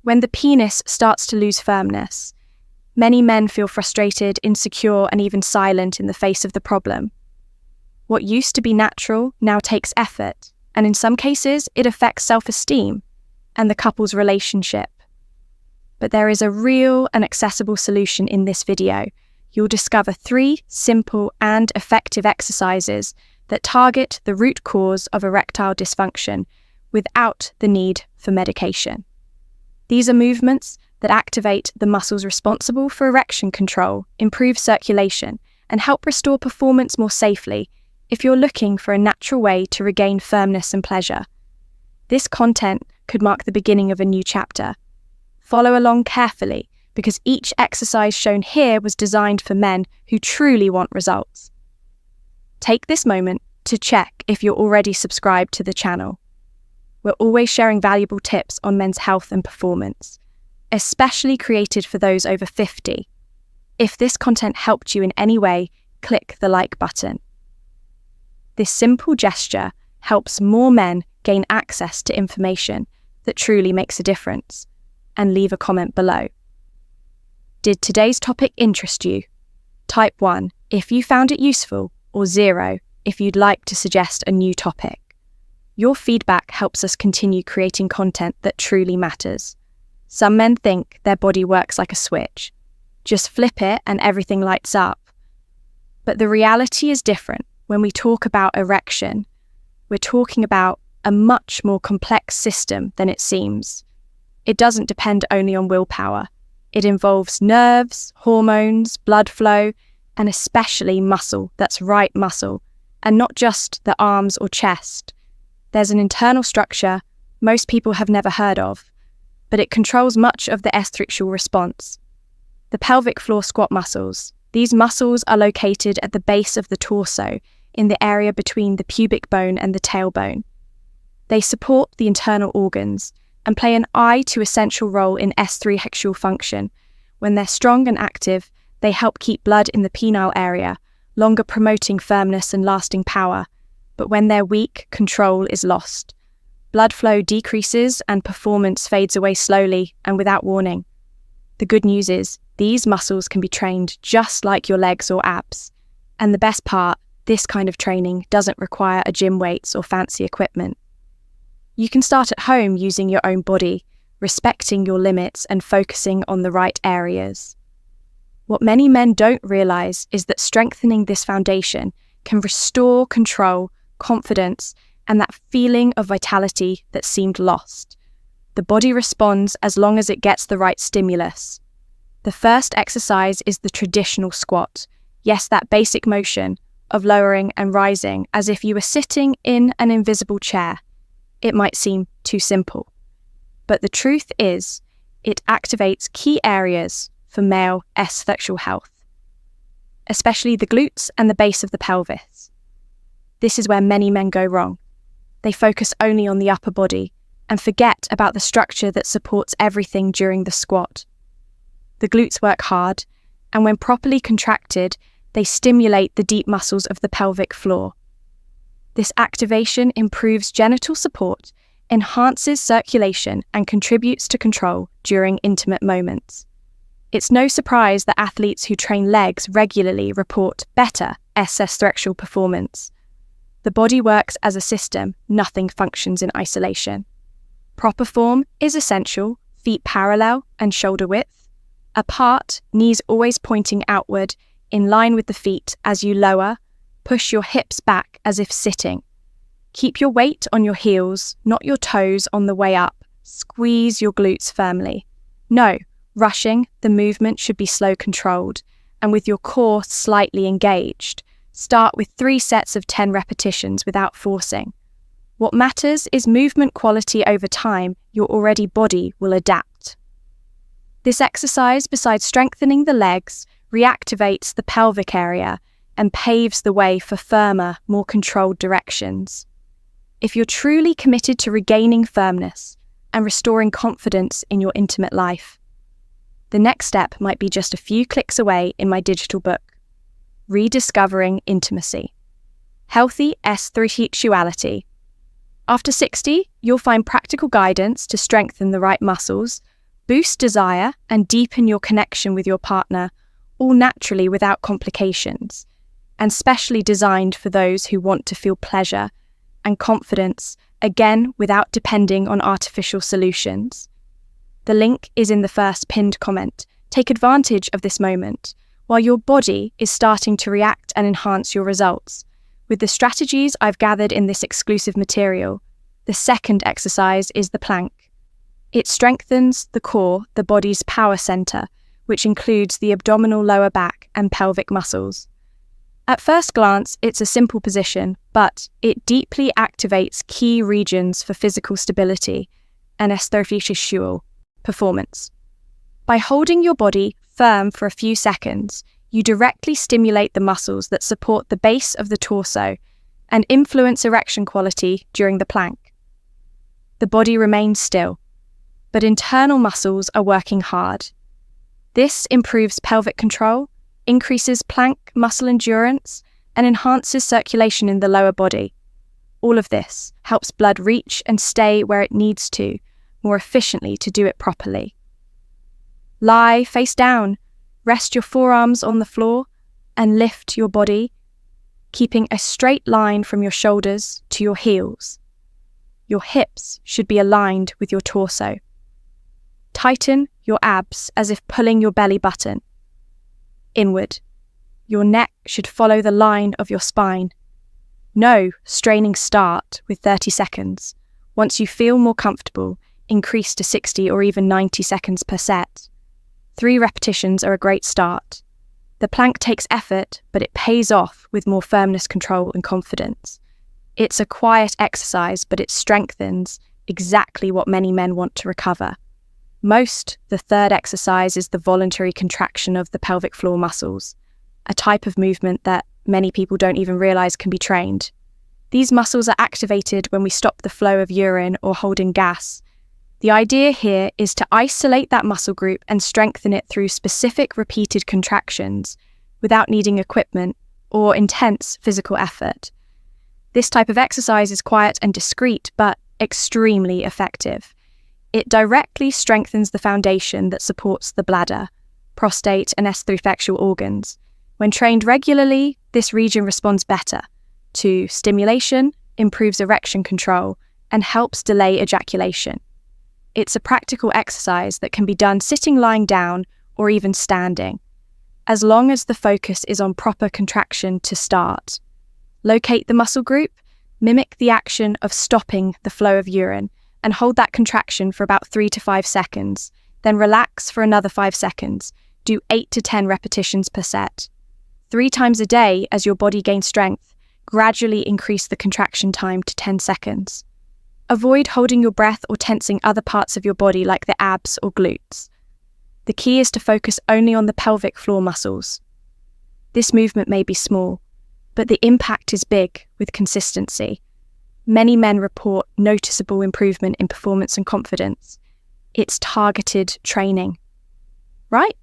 When the penis starts to lose firmness, many men feel frustrated, insecure, and even silent in the face of the problem. What used to be natural now takes effort, and in some cases, it affects self-esteem and the couple's relationship. But there is a real and accessible solution in this video. You'll discover 3 simple and effective exercises that target the root cause of erectile dysfunction without the need for medication. These are movements that activate the muscles responsible for erection control, improve circulation, and help restore performance more safely if you're looking for a natural way to regain firmness and pleasure. This content could mark the beginning of a new chapter. Follow along carefully, because each exercise shown here was designed for men who truly want results. Take this moment to check if you're already subscribed to the channel. We're always sharing valuable tips on men's health and performance, especially created for those over 50. If this content helped you in any way, click the like button. This simple gesture helps more men gain access to information that truly makes a difference, and leave a comment below. Did today's topic interest you? Type 1 if you found it useful, or 0 if you'd like to suggest a new topic. Your feedback helps us continue creating content that truly matters. Some men think their body works like a switch. Just flip it and everything lights up. But the reality is different. When we talk about erection, we're talking about a much more complex system than it seems. It doesn't depend only on willpower. It involves nerves, hormones, blood flow, and especially muscle, that's right muscle, and not just the arms or chest. There's an internal structure most people have never heard of, but it controls much of the estricular response. The pelvic floor squat muscles. These muscles are located at the base of the torso, in the area between the pubic bone and the tailbone. They support the internal organs and play an essential role in estricular function. When they're strong and active, they help keep blood in the penile area, longer promoting firmness and lasting power. But when they're weak, control is lost. Blood flow decreases and performance fades away slowly and without warning. The good news is, these muscles can be trained just like your legs or abs. And the best part, this kind of training doesn't require a gym weights or fancy equipment. You can start at home using your own body, respecting your limits and focusing on the right areas. What many men don't realize is that strengthening this foundation can restore control, confidence, and that feeling of vitality that seemed lost. The body responds as long as it gets the right stimulus. The first exercise is the traditional squat. Yes, that basic motion of lowering and rising as if you were sitting in an invisible chair. It might seem too simple, but the truth is, it activates key areas for male sexual health, especially the glutes and the base of the pelvis. This is where many men go wrong. They focus only on the upper body and forget about the structure that supports everything during the squat. The glutes work hard, and when properly contracted, they stimulate the deep muscles of the pelvic floor. This activation improves genital support, enhances circulation, and contributes to control during intimate moments. It's no surprise that athletes who train legs regularly report better sexual performance. The body works as a system, nothing functions in isolation. Proper form is essential, feet parallel and shoulder width. Apart, knees always pointing outward, in line with the feet as you lower. Push your hips back as if sitting. Keep your weight on your heels, not your toes on the way up. Squeeze your glutes firmly. No rushing, the movement should be slow controlled, and with your core slightly engaged. Start with 3 sets of 10 repetitions without forcing. What matters is movement quality over time. Your already body will adapt. This exercise, besides strengthening the legs, reactivates the pelvic area and paves the way for firmer, more controlled directions. If you're truly committed to regaining firmness and restoring confidence in your intimate life, the next step might be just a few clicks away in my digital book, Rediscovering Intimacy. Healthy sexuality. After 60, you'll find practical guidance to strengthen the right muscles, boost desire, and deepen your connection with your partner, all naturally without complications, and specially designed for those who want to feel pleasure and confidence, again without depending on artificial solutions. The link is in the first pinned comment. Take advantage of this moment while your body is starting to react and enhance your results. With the strategies I've gathered in this exclusive material, the second exercise is the plank. It strengthens the core, the body's power center, which includes the abdominal lower back and pelvic muscles. At first glance, it's a simple position, but it deeply activates key regions for physical stability and aesthetic performance. By holding your body firm for a few seconds, you directly stimulate the muscles that support the base of the torso and influence erection quality during the plank. The body remains still, but internal muscles are working hard. This improves pelvic control, increases plank muscle endurance, and enhances circulation in the lower body. All of this helps blood reach and stay where it needs to, more efficiently to do it properly. Lie face down, rest your forearms on the floor, and lift your body, keeping a straight line from your shoulders to your heels. Your hips should be aligned with your torso. Tighten your abs as if pulling your belly button inward. Your neck should follow the line of your spine. No straining start with 30 seconds. Once you feel more comfortable, increase to 60 or even 90 seconds per set. 3 repetitions are a great start. The plank takes effort, but it pays off with more firmness, control, and confidence. It's a quiet exercise, but it strengthens exactly what many men want to recover. The third exercise is the voluntary contraction of the pelvic floor muscles, a type of movement that many people don't even realize can be trained. These muscles are activated when we stop the flow of urine or hold in gas. The idea here is to isolate that muscle group and strengthen it through specific repeated contractions without needing equipment or intense physical effort. This type of exercise is quiet and discreet, but extremely effective. It directly strengthens the foundation that supports the bladder, prostate, and extrafecal organs. When trained regularly, this region responds better to stimulation, improves erection control, and helps delay ejaculation. It's a practical exercise that can be done sitting, lying down, or even standing, as long as the focus is on proper contraction to start. Locate the muscle group, mimic the action of stopping the flow of urine, and hold that contraction for about 3 to 5 seconds. Then relax for another 5 seconds. Do 8 to 10 repetitions per set. 3 times a day as your body gains strength. Gradually increase the contraction time to 10 seconds. Avoid holding your breath or tensing other parts of your body like the abs or glutes. The key is to focus only on the pelvic floor muscles. This movement may be small, but the impact is big with consistency. Many men report noticeable improvement in performance and confidence. It's targeted training, right?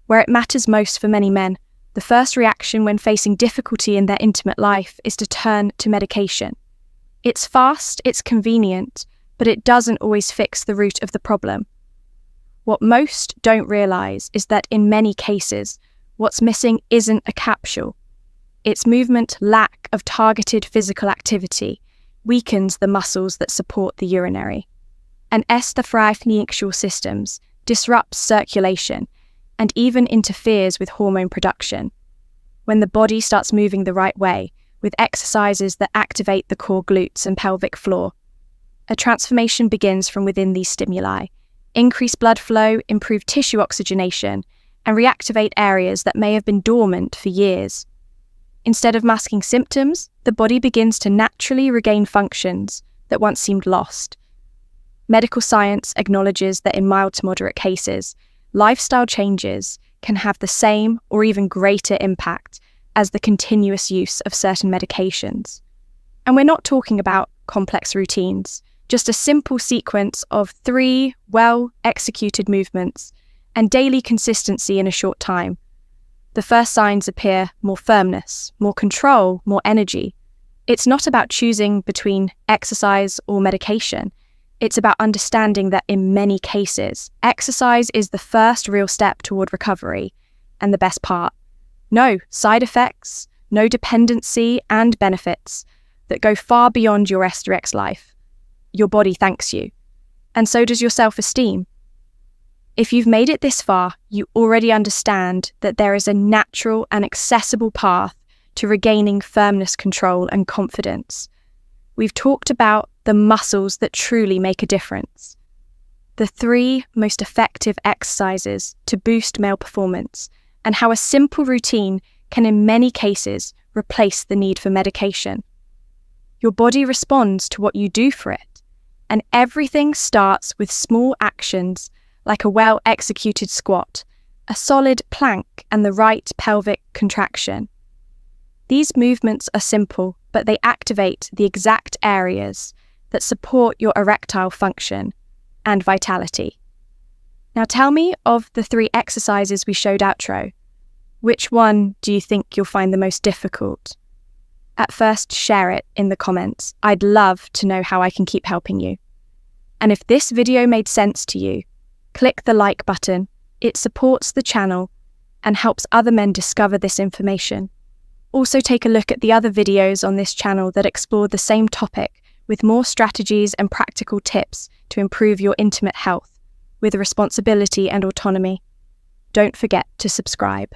Where it matters most for many men, the first reaction when facing difficulty in their intimate life is to turn to medication. It's fast, it's convenient, but it doesn't always fix the root of the problem. What most don't realize is that in many cases, what's missing isn't a capsule. Its movement lack of targeted physical activity weakens the muscles that support the urinary and extrafecal systems, disrupts circulation, and even interferes with hormone production. When the body starts moving the right way, with exercises that activate the core glutes and pelvic floor, a transformation begins from within these stimuli, increase blood flow, improve tissue oxygenation, and reactivate areas that may have been dormant for years. Instead of masking symptoms, the body begins to naturally regain functions that once seemed lost. Medical science acknowledges that in mild to moderate cases, lifestyle changes can have the same or even greater impact as the continuous use of certain medications. And we're not talking about complex routines, just a simple sequence of 3 well-executed movements and daily consistency in a short time. The first signs appear: more firmness, more control, more energy. It's not about choosing between exercise or medication. It's about understanding that in many cases, exercise is the first real step toward recovery. And the best part, no side effects, no dependency, and benefits that go far beyond your SRX life. Your body thanks you. And so does your self-esteem. If you've made it this far, you already understand that there is a natural and accessible path to regaining firmness, control, and confidence. We've talked about the muscles that truly make a difference. The 3 most effective exercises to boost male performance, and how a simple routine can in many cases replace the need for medication. Your body responds to what you do for it, and everything starts with small actions like a well-executed squat, a solid plank, and the right pelvic contraction. These movements are simple, but they activate the exact areas that support your erectile function and vitality. Now tell me, of the 3 exercises we showed outro, which one do you think you'll find the most difficult? At first, share it in the comments. I'd love to know how I can keep helping you. And if this video made sense to you, click the like button. It supports the channel and helps other men discover this information. Also take a look at the other videos on this channel that explore the same topic with more strategies and practical tips to improve your intimate health with responsibility and autonomy. Don't forget to subscribe.